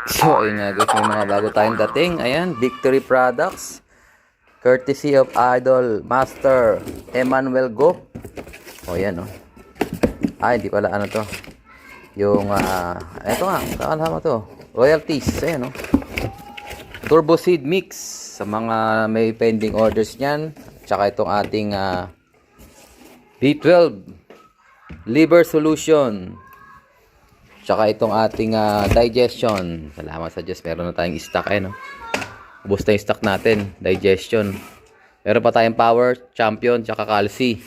So, ayun nga guys, may mga bago tayong dating. Ayan, Victory Products. Courtesy of Idol Master Emmanuel Go. O, yan o. Ay, hindi pala ano to. Yung, eto nga, kakalaman to. Royalties, ayan o. Turbo Seed Mix. Sa mga may pending orders niyan. Tsaka itong ating B12 Liver Solution. Tsaka itong ating digestion. Salamat sa Diyos. Meron na tayong stock no? Ubus na yung stock natin. Digestion. Meron pa tayong Power, Champion, tsaka Calci.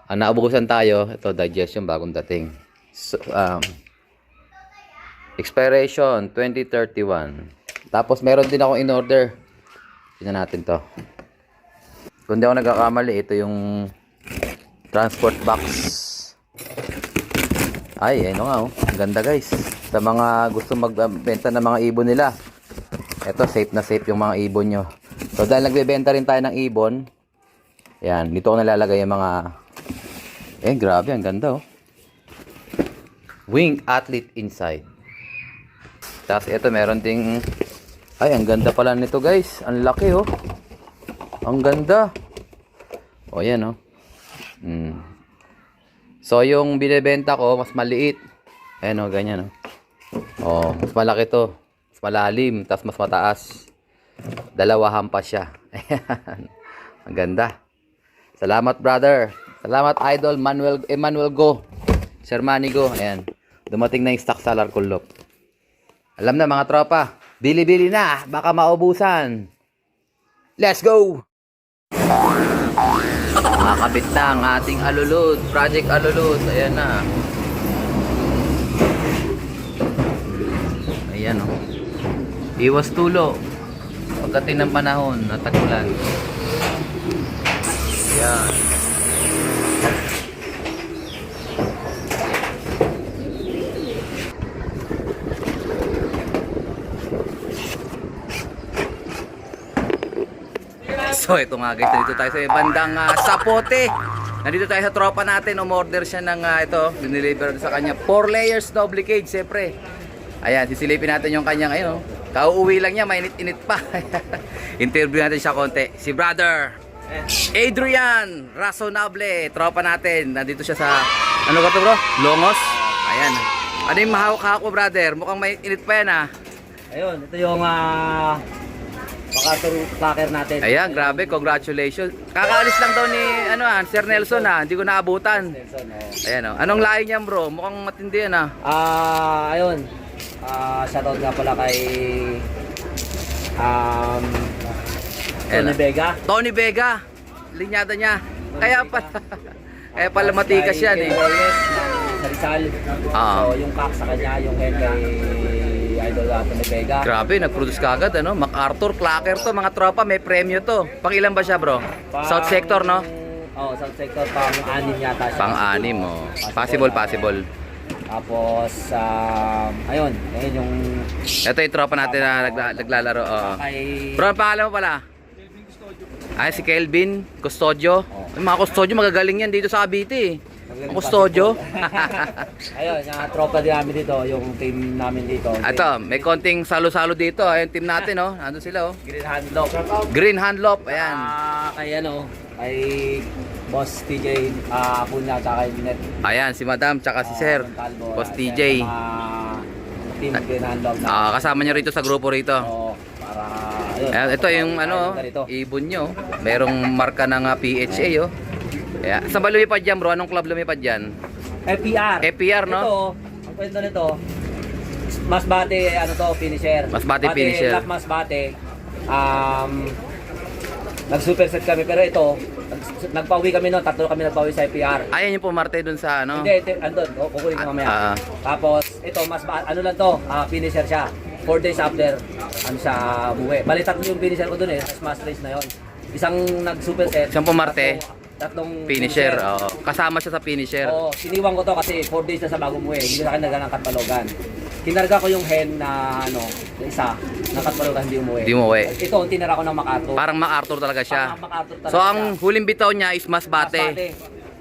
Ang naubusan tayo, ito digestion, bagong dating. So, expiration 2031. Tapos meron din akong in-order. Tingnan natin to. Kung di ako nagkakamali, ito yung transport box. Ay, ayun nga oh. Ang ganda guys. Sa mga gusto magbenta ng mga ibon nila. Ito, safe na safe yung mga ibon nyo. So, dahil nagbebenta rin tayo ng ibon. Yan, dito ko nalalagay yung mga... grabe, ang ganda oh. Wing Athlete Inside. Tapos ito, meron ding... Ay, ang ganda pala nito guys. Ang laki oh. Ang ganda. O, yan oh. So, yung binibenta ko, mas maliit. Ayan o, ganyan o. O, mas malaki to. Mas malalim, tapos mas mataas. Dalawa hampas siya. Ayan. Ang ganda. Salamat, brother. Salamat, Idol Emmanuel Go. Sir Manny Go. Ayan. Dumating na yung stock sa Larcolop. Alam na, mga tropa. Bili-bili na. Baka maubusan. Let's go! Nakakabit na ang ating alulod. Project alulod. Ayan na. Ayan o. Iwas tulo. Pagdating ng panahon, natagulan. Ayan. So ito nga guys, nandito tayo sa bandang Sapote. Nandito tayo sa tropa natin, umorder siya ng ito, dineliver sa kanya 4 layers double cage, siyempre. Ayan, sisilipin natin yung kanyang ayun, kauuwi lang niya, mainit-init pa. Interview natin siya konti. Si brother Adrian Razonable, tropa natin. Nandito siya sa, ano ka to bro? Longos. Ayan. Ano yung mahawak-hawak mo brother? Mukhang mainit pa yan Ayun, ito yung MacArthur Clacker natin. Ayan, grabe, congratulations. Kakaalis lang daw ni Sir Nelson hindi ko naabutan. Nelson, Ayan Anong lahi niyan, bro? Mukhang matindi yan ayun. Shoutout nga pala kay Tony Vega. Tony Vega. Linyada niya. Kaya pala matikas yan Sa Rizal. So yung kak sa kanya, yung kay Idol Tony Vega. Grabe, nag-produce ka agad MacArthur Clacker to, mga tropa, may premyo to. Pang ilan ba siya, bro? South sector, no? South sector, pang-anim yata siya. Pang-anim, Possible. Tapos, ayun yung... Ito yung tropa natin na naglalaro. Bro, ang pangalan mo pala? Ay, si Kelvin Custodio. Yung mga Custodio, magagaling yan dito sa Cavite Ang Custodio. Ayun, yung tropa din namin dito, yung team namin dito. Ito, may konting salo-salo dito. Ayun, team natin, Nandun sila, Green Handlock. Green Handlock, ayan. Kay Boss TJ, Apunya, tsaka kay Net. Ayan, si Madam, tsaka si Sir. Boss TJ. Team Green Handlock. Kasama nyo rito sa grupo rito. Para, ayan, ito yung, ibon nyo. Merong marka ng PHA, Ayan. Saan ba lumipad dyan, bro? Anong club lumipad dyan? FPR. FPR, no? Ito, ang kwento nito, Masbate, finisher. Masbate finisher. Masbate. Nag-superset kami, pero ito, nagpauwi kami noon, 3 kami nagpauwi sa FPR. Ayan yung pumarte dun sa Hindi, andun, kukunin ko mamaya. Tapos, ito, finisher siya. 4 days after, siya buwi. Bali, 3 yung finisher ko dun mas race na yon. Isang nag-superset. Isang pumarte. Tatlong finisher. Kasama siya sa finisher. Siniwang ko to kasi 4 days na sa bagong muwi. Hindi na akin ng Katbalogan. Kinarga ko yung hen na isa ng Katbalogan, hindi umuwi. Hindi umuwi. Ito, tinira ko ng MacArthur. Parang MacArthur talaga siya. Parang MacArthur talaga So ang huling bitaw niya is Masbate.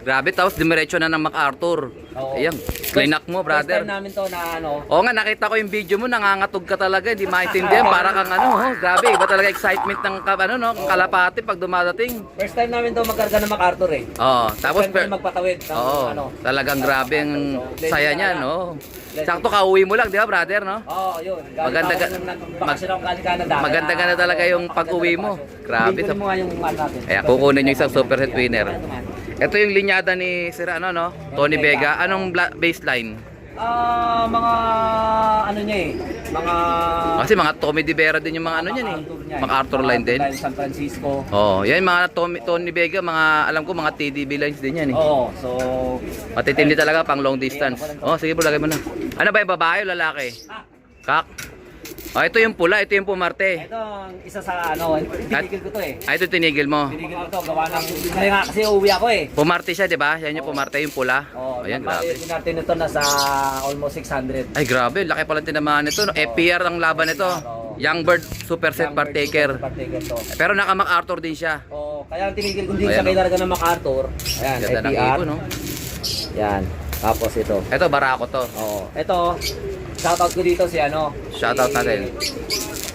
Grabe, tapos dumiretso na ng MacArthur. Oo. Ayan, klinak mo, First brother. time namin to na ano. Oo nga, nakita ko yung video mo, nangangatog ka talaga, hindi maintindihan, para kang ano, grabe, iba talaga excitement ng ng kalapati pag dumadating. First time namin to magkarga ng MacArthur eh. Oo, tapos First time magpatawid ng oo, ano. talagang grabe ang So, saya niyan, no? Sakto kauwi mo lang, di ba, brother, no? Oo, yun. Maganda ka- Nagbakasyon ako galing Canada. Maganda ka na talaga yung pag-uwi mo. Grabe. Kunin mo nga yung ano natin. Kaya kukunin yung isang super hit winner. Ito yung linyada ni Sir ano, no? Tony Vega. Anong baseline? Mga ano niya eh. Mga Kasi mga Tommy Di Vera din yung mga ano niyan eh. MacArthur line din. San Francisco. Oo, yan mga Tony Vega, mga alam ko mga TDB lines din yan eh. Oo, so Matitindi talaga pang long distance. Oh, sige bro, lagay mo na. Ano ba yung babae o lalaki? Kak. Oh, ito yung pula, ito yung pumarte. ito ang isa sa ano, tinigil ko to eh. Ah, ito tinigil mo. Tinigil ko to, gawa ng kaya nga kasi uuwi ako eh. Pumarte siya, di ba? Yan yung pumarte, yung pula. Oo, Ayan, grabe. natin ito nasa almost 600. Ay, grabe. Laki pala tinamaan nito. No? FPR ang laban nito. Young Bird Super Set Partaker. Partaker to. Pero naka MacArthur din siya. Oo, kaya ang tinigil ko din Ayan, sa kailarga ng MacArthur. Ayan, Ganda ng FPR. ibon, no? Yan. Tapos ito. Ito, barako to. Oo. Ito, shoutout ko dito si ano. Shoutout natin.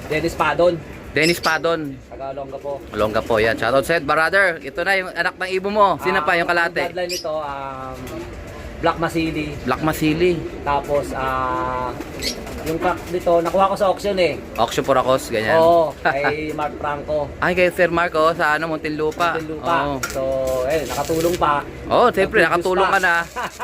Dennis Padon. Dennis Padon. Tagalongga po. Longga po yan. Shoutout set, brother. Ito na yung anak ng ibon mo. Sino pa yung Ang kalate? bloodline nito, Black Masili. Black Masili. Tapos, yung crack dito, nakuha ko sa auction eh. Auction for Acos, ganyan. Oo, kay Mark Franco. Ay, kay Sir Mark, oh, sa ano, Muntinlupa. Lupa. Oo. So, nakatulong pa. Oh, siyempre, Nag-produce nakatulong pa. ka na.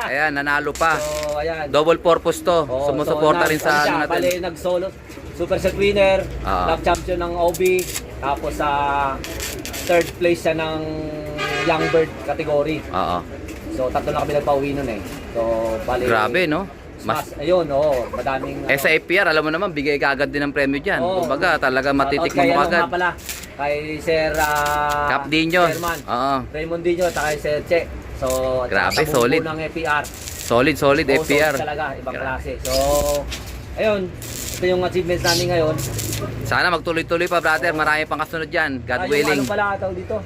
Ayan, nanalo pa. So, ayan. Double purpose to. Oo, Sumusuporta so, rin sa ano Bali, natin. nag-solo. Super set winner, Ah. lap champion ng OB, tapos sa third place siya ng Young Bird category. Oo. So, tatlo na kami nagpauwi nun eh. So, bali. Grabe, no? Mas, ayun, oo, madaming. Eh sa FPR, alam mo naman, bigay ka agad din ng premyo dyan. Oo. Kumbaga, talaga matitik kay mo ano agad. nga pala, kay Sir Cap Dino. Chairman, Oo. Raymond Dino, at kay Sir Che. So, at Grabe, saka sa solid. bumbu ng FPR. Solid, solid Oo, FPR. solid talaga, ibang Grabe. klase. So, ayun, ito yung achievements namin ngayon. Sana magtuloy-tuloy pa, brother. Marami pang kasunod dyan. God willing. Yung ano pala tawag dito?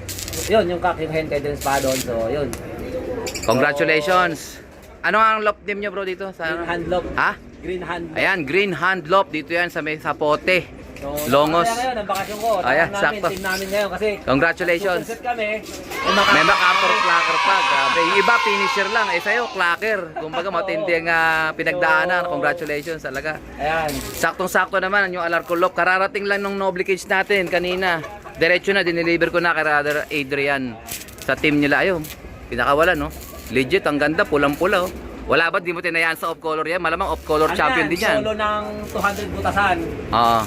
Yun, yung Kak, yung hen kay Dennis Padon. So, yun. Congratulations. Ano ang lop name nyo, bro, dito? Sa Green ano? hand lock. Ha? Green hand lock. Ayan, Green Hand Lop. Dito yan sa may Sapote. So, Longos. Kaya ngayon, ang bakasyon ko. Ayan, Namin, sakto. team namin ngayon kasi Congratulations. superset kami. May MacArthur clacker pa. Grabe. Yung iba, finisher lang. Eh, sa'yo, clacker. Kumbaga, matindi ang pinagdaanan. Congratulations talaga. Ayan. Saktong-sakto naman yung Alarcon Lop. Kararating lang nung Noble Cage natin kanina. Diretso na, dineliver ko na kay Brother Adrian. Sa team nila, ayun. Pinakawala, no? Legit, ang ganda. Pulang-pula, oh. Wala ba? Di mo tinayaan sa off-color yan? Malamang off-color Ano champion yan, din yan. Solo ng 200 butasan. Oo.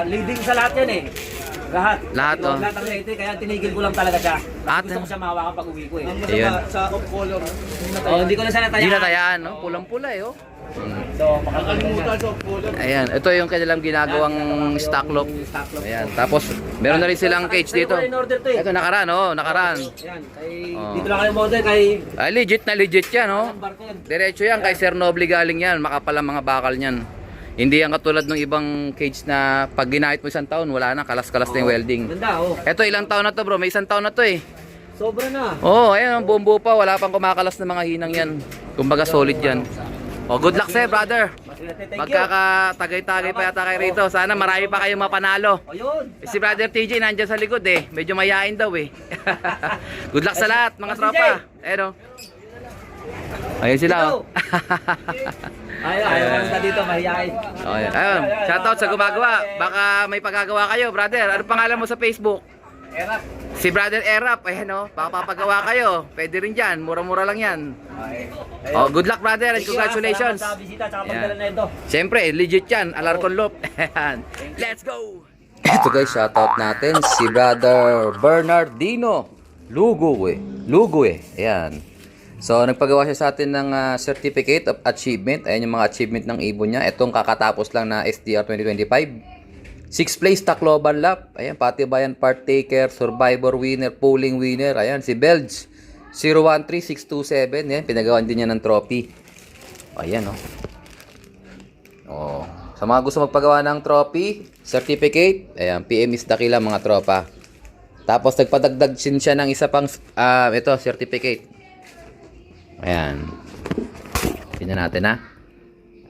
Leading sa lahat yan eh. Lahat. Lahat, oh. Lahat ng rate, kaya tinigil ko lang talaga siya. At- Gusto ko siya mahawakan pag uwi ko eh. Ayun. Sa off-color. Oh, hindi ko na siya natayaan. Hindi natayaan, no? Pulang-pula, eh, oh. So, Nakalimutan sa off-color. Ayan, ito yung kanilang ginagawang stock lock. Ayan, tapos meron na rin silang cage dito. In order to eh. Ito nakaraan, oh, nakaraan. Ayan, kay, Oh. dito lang kayo model kay Ay, legit na legit yan, oh. barko yan. Diretso yan, kay Sir Noble galing yan. Makapal ang mga bakal niyan. Hindi yan katulad ng ibang cage na pag ginahit mo isang taon, wala na, kalas-kalas na yung welding. Ganda oh. Ito, ilang taon na to, bro? May isang taon na to, eh. Sobra na. Oh, ayan, ang buong buo pa, wala pang kumakalas na mga hinang yan. Kumbaga solid yan. Oh, good luck sir, brother. Thank you. Magkakatagay-tagay pa yata kayo rito. Sana marami pa kayong mapanalo. Ayun. Si Brother TJ nandiyan sa likod eh. Medyo mayain daw eh. Good luck sa lahat mga tropa. Ayun oh. Ayun sila oh. Ayaw na dito, mahihain. Oh, ayun. Ayun. Shoutout sa gumagawa. Baka may pagagawa kayo, brother. Ano pangalan mo sa Facebook? Erap. Si Brother Erap. Ayan oh. Baka papagawa kayo. Pwede rin dyan. Mura-mura lang yan. Oh, good luck brother and congratulations. Salamat sa bisita, tsaka Ayan. pagdala na ito. Siyempre, legit yan. Alarcon Loop. Ayan. Let's go! Ito guys, shoutout natin si Brother Bernardino Lugue. Ayan. So, nagpagawa siya sa atin ng Certificate of Achievement. Ayan yung mga achievement ng ibon niya. Itong kakatapos lang na SDR 2025. 6th place Tacloban Lap. Ayan, Patibayan Partaker, Survivor Winner, Polling Winner. Ayan, si Belge. 013627. Ayan, pinagawan din niya ng trophy. Ayan, oh. Oh. Sa mga gusto magpagawa ng trophy, certificate, ayan, PM is Dakila mga tropa. Tapos nagpadagdag din siya ng isa pang ito, certificate. Ayan. Tingnan natin ha.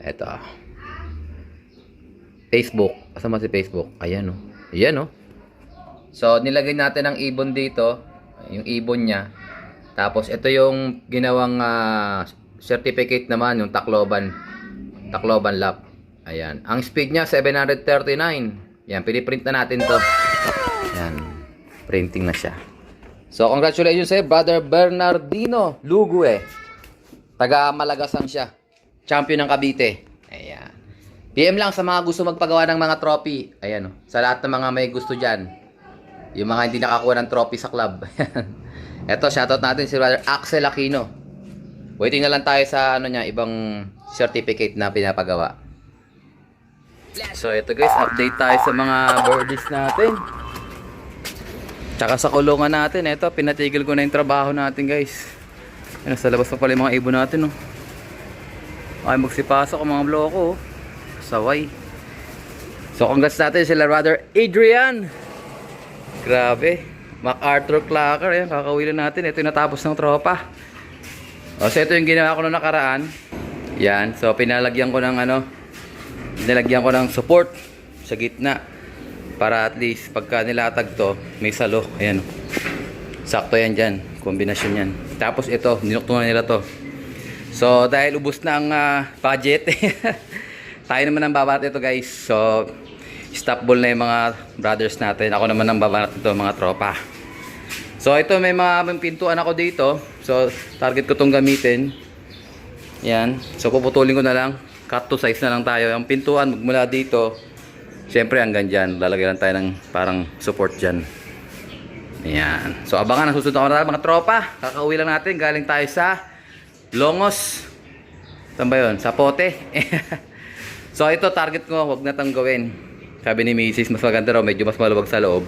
Ito. Facebook. Kasama si Facebook. Ayan o. Ayan o. So, nilagay natin ang ibon dito. Yung ibon niya. Tapos, ito yung ginawang certificate naman, yung Tacloban lap. Ayan. Ang speed niya, 739. Ayan, piniprint na natin to. Ayan. Printing na siya. So, congratulations sa'yo, Brother Bernardino Lugue. Taga Malagasan siya. Champion ng Cavite. Ayan. PM lang sa mga gusto magpagawa ng mga trophy. Ayan o. Sa lahat ng mga may gusto dyan. Yung mga hindi nakakuha ng trophy sa club. Eto, shoutout natin si Brother Axel Aquino. Waiting na lang tayo sa ano niya, ibang certificate na pinapagawa. So, ito guys, update tayo sa mga birdies natin. Tsaka sa kulungan natin, ito, pinatigil ko na yung trabaho natin guys. Ano, sa labas pa pala yung mga ibon natin, oh. Ay, magsipasok ang mga bloko, oh. Saway. So, congrats natin sila Brother Adrian. Grabe. MacArthur Clacker, ayan, kakawilan natin. Ito yung natapos ng tropa. O, so ito yung ginawa ko noong nakaraan. Yan, so pinalagyan ko ng ano, nilagyan ko ng support sa gitna. Para at least, pagka nilatag to, may salo. Ayan. Sakto yan dyan. Kombinasyon yan. Tapos ito, ninuktunan nila to. So, dahil ubos na ang budget, tayo naman ang babarat ito guys. So, stop ball na yung mga brothers natin. Ako naman ang babarat ito, mga tropa. So, ito may mga pintuan ako dito. So, target ko itong gamitin. Yan. So, puputulin ko na lang. Cut to size na lang tayo. Yung pintuan, magmula dito, syempre hanggang dyan. Lalagay lang tayo ng parang support dyan. Yan. So, abangan ang susunod na mga tropa. Kakauwi lang natin. Galing tayo sa Longos. Saan ba yun? Sa Pote. So, ito target ko. Huwag na tang gawin. Sabi ni Mrs. mas maganda raw. Medyo mas maluwag sa loob.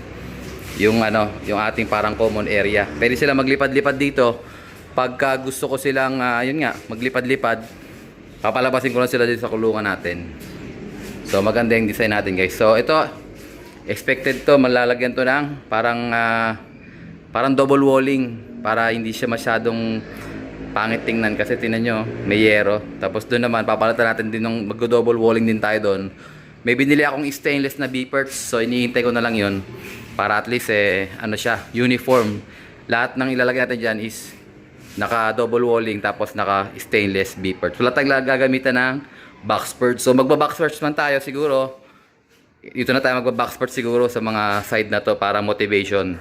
Yung ano, yung ating parang common area. Pwede sila maglipad-lipad dito. Pagka gusto ko silang, yun nga, maglipad-lipad, papalabasin ko lang sila dito sa kulungan natin. So, maganda yung design natin guys. So, ito, expected to, malalagyan to ng parang double walling. Para hindi siya masyadong pangit tingnan. Kasi tingnan nyo, may yero. Tapos doon naman, papalitan natin din ng mag-double walling din tayo doon. May binili akong stainless na beepers. So, iniintay ko na lang yun. Para at least, ano siya, uniform. Lahat ng ilalagay natin dyan is naka-double walling tapos naka-stainless beeper. So, lahat tayo gagamitan ng box spurt. So, magba-box spurt man tayo siguro. Dito na tayo magba-box spurt siguro sa mga side na to para motivation.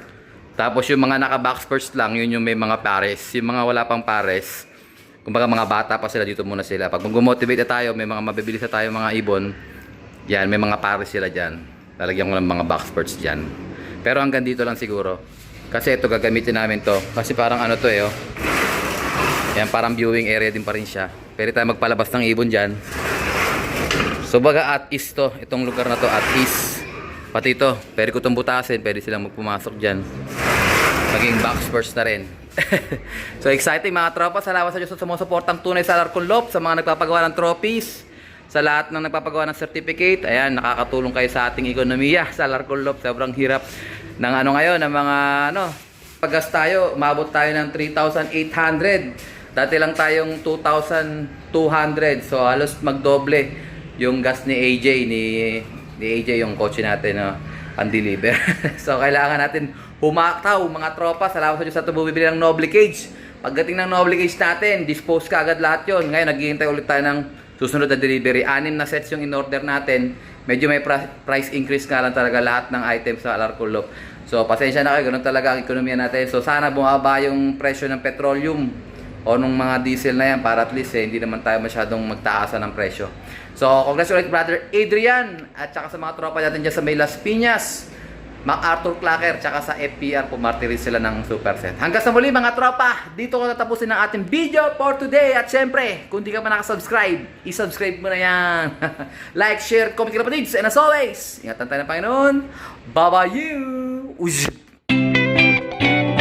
Tapos, yung mga naka-box spurts lang, yun yung may mga pares. Yung mga wala pang pares, kumbaga mga bata pa sila, dito muna sila. Pag mag-motivate na tayo, may mga mabibilis na tayo mga ibon, yan, may mga pares sila dyan. Lalagyan ko ng mga box spurts dyan. Pero hanggang dito lang siguro. Kasi ito gagamitin namin to. Kasi parang ano to oh. Yan, parang viewing area din pa rin siya. Pwede tayo magpalabas ng ibon dyan. So baga at east to. Itong lugar na to at east. Pati ito. Pwede ko itong butasin. Pwede silang magpumasok dyan. Maging box first na rin. So exciting mga tropa. Salamat sa Diyos sa mga suportang tunay sa Alarcon Loop. Sa mga nagpapagawa ng trophies. Sa lahat ng nagpapagawa ng certificate, ayan, nakakatulong kayo sa ating ekonomiya sa Alarcon Loop. Sobrang hirap ng ano ngayon, ng mga ano, paggas tayo, umabot tayo ng 3,800. Dati lang tayong 2,200. So halos magdoble yung gas ni AJ, ni AJ yung coach natin, no, ang deliver. So kailangan natin humataw mga tropa. Salamat sa Diyos sa bumibili ng Noble Cage. Pagdating ng Noble Cage natin, dispose ka agad lahat yon. Ngayon naghihintay ulit tayo ng susunod na delivery. 6 na sets yung in-order natin. Medyo may price increase nga lang talaga lahat ng items sa Alarcon Loop. So, pasensya na kayo. Ganun talaga ang ekonomiya natin. So, sana bumaba yung presyo ng petroleum o nung mga diesel na yan para at least hindi naman tayo masyadong magtaasan ng presyo. So, congratulations Brother Adrian at saka sa mga tropa natin dyan sa May Las Piñas, MacArthur Clacker, tsaka sa FPR, pumarty rin sila ng super set. Hanggang sa muli mga tropa, dito ko natapusin ang ating video for today. At syempre, kung di ka pa nakasubscribe, isubscribe mo na yan. Like, share, comment ka na pa, and as always, ingatan tayo ng Panginoon. Bye-bye you!